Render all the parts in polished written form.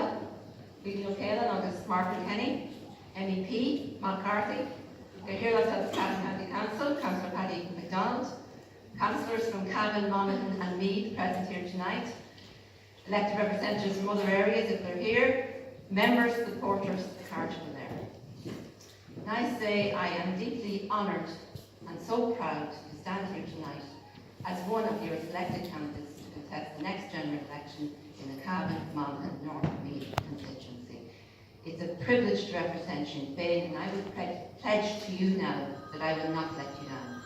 O'Cala, Vicky O'Cala, agus Margaret Kenny, MEP, Matt Carthy, Gairla of the Cavan County Council, Councillor Paddy MacDonald, councillors from Cavan, Monaghan and Meath present here tonight, elected representatives from other areas if they're here, members, supporters, the clergymen there. And I say I am deeply honoured and so proud to stand here tonight as one of your elected candidates to contest the next general election in the Cavan, Monaghan, North Meath constituency. It's a privilege to represent Sinn Féin, and I would pledge to you now that I will not let you down.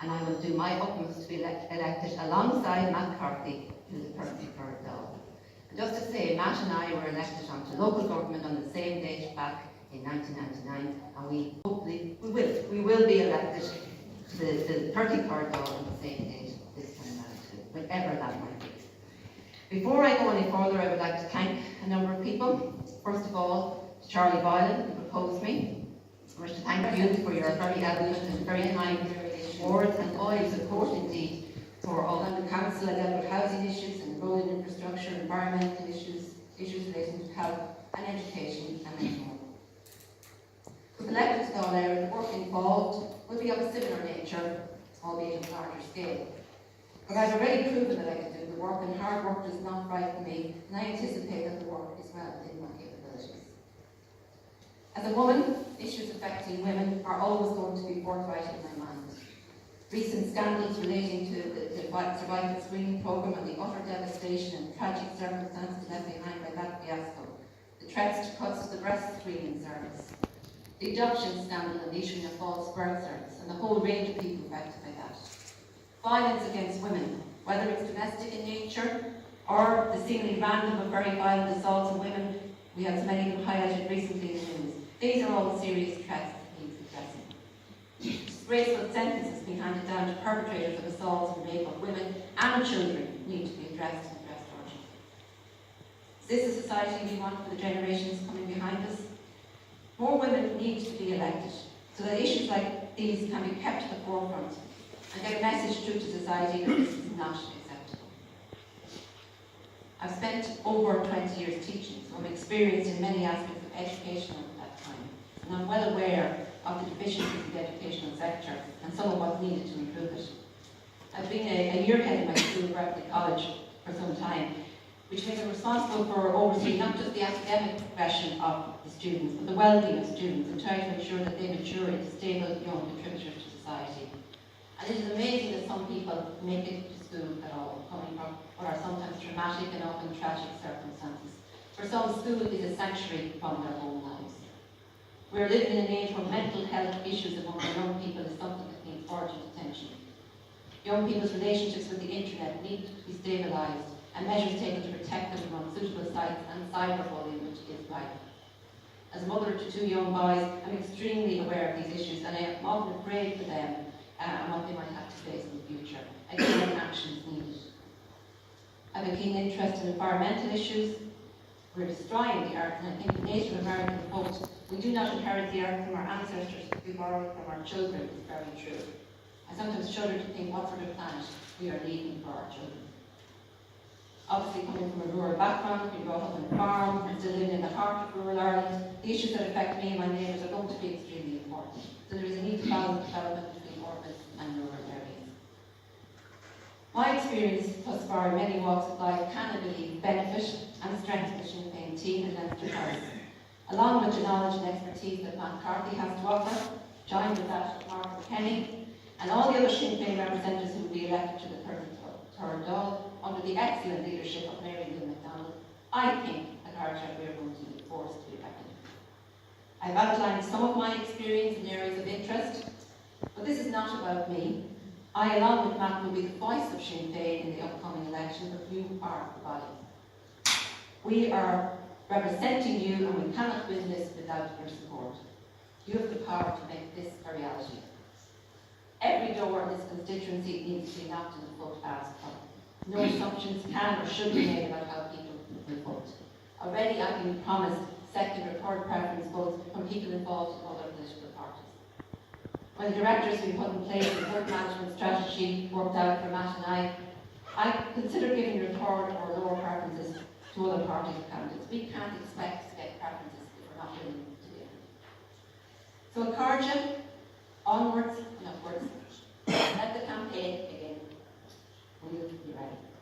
And I will do my utmost to be elected alongside Matt Carthy, who is perfectly for it all. And just to say, Matt and I were elected onto local government on the same date back in 1999, and we hopefully, we will be elected to the 33rd Dáil on the same date this time around, whatever that might be. Before I go any further, I would like to thank a number of people. First of all, Charlie Boylan, who proposed me. I wish to thank you for your very eloquent and very kind words and all your support indeed for all of the council. I dealt with housing issues and road infrastructure, environmental issues, issues relating to health and education and many more. With elected to Dáil Éireann, the work involved will be of a similar nature, albeit on a larger scale. But I've already proven that I can do the work, and hard work does not frighten me, and I anticipate that the work is well within my capabilities. As a woman, issues affecting women are always going to be forthright in my mind. Recent scandals relating to the cervical screening programme and the utter devastation and tragic circumstances left behind by that fiasco, the threats to cuts to the breast screening service, the adoption scandal and the issuing of false birth certificates, and the whole range of people affected by that. Violence against women, whether it's domestic in nature or the seemingly random but very violent assaults on women, we had so many of them highlighted recently in the news. These are all serious threats that need addressing. Disgraceful sentences being handed down to perpetrators of assaults and rape of women and children need to be addressed and addressed urgently. Is this a society we want for the generations coming behind us? More women need to be elected so that issues like these can be kept to the forefront and get a message through to society that this is not acceptable. I've spent over 20 years teaching, so I'm experienced in many aspects of education at that time, and I'm well aware of the deficiencies in the educational sector and some of what's needed to improve it. I've been a year head in my school, Berkeley College, for some time, which means I'm responsible for overseeing not just the academic progression of the students, but the well-being of students, and trying to ensure that they mature into stable young contributors to society. And it is amazing that some people make it to school at all, coming from what are sometimes traumatic and often tragic circumstances. For some, school is a sanctuary from their own lives. We're living in an age where mental health issues among our young people is something that needs urgent attention. Young people's relationships with the internet need to be stabilised, and measures taken to protect them from unsuitable sites and cyberbullying, which is rife. As a mother to two young boys, I'm extremely aware of these issues, and I am often afraid for them and what they might have to face in the future. Again, action is needed. I have a keen interest in environmental issues. We're destroying the earth, and I think the Native American quote, "We do not inherit the earth from our ancestors, we borrow it from our children," is very true. I sometimes shudder to think what sort of planet we are leaving for our children. Obviously, coming from a rural background, we brought up on a farm, and still living in the heart of rural Ireland, the issues that affect me and my neighbours are going to be extremely important. So there is a need to balance development between urban and rural areas. My experience thus far in many walks of life can, I believe, benefit and strengthen the Sinn Féin team in Leinster House, along with the knowledge and expertise that Matt Carthy has to offer, joined with that of Margaret Kenny, and all the other Sinn Féin representatives who will be elected to the 33rd Dáil under the excellent leadership of Mary Lou McDonald. I think at Hardship we are going to be forced to be reckoned. I've outlined some of my experience in areas of interest, but this is not about me. I, along with Matt, will be the voice of Sinn Féin in the upcoming election, but you are the body. We are representing you, and we cannot win this without your support. You have the power to make this a reality. Every door in this constituency needs to be knocked in the foot as well. No assumptions can or should be made about how people will vote. Already I've been promised second or third preference votes from people involved in other political parties. When the directors we put in place the vote management strategy worked out for Matt and I consider giving your third or lower preferences to other party candidates. We can't So encourage him onwards and upwards. Let the campaign begin. Will you be ready?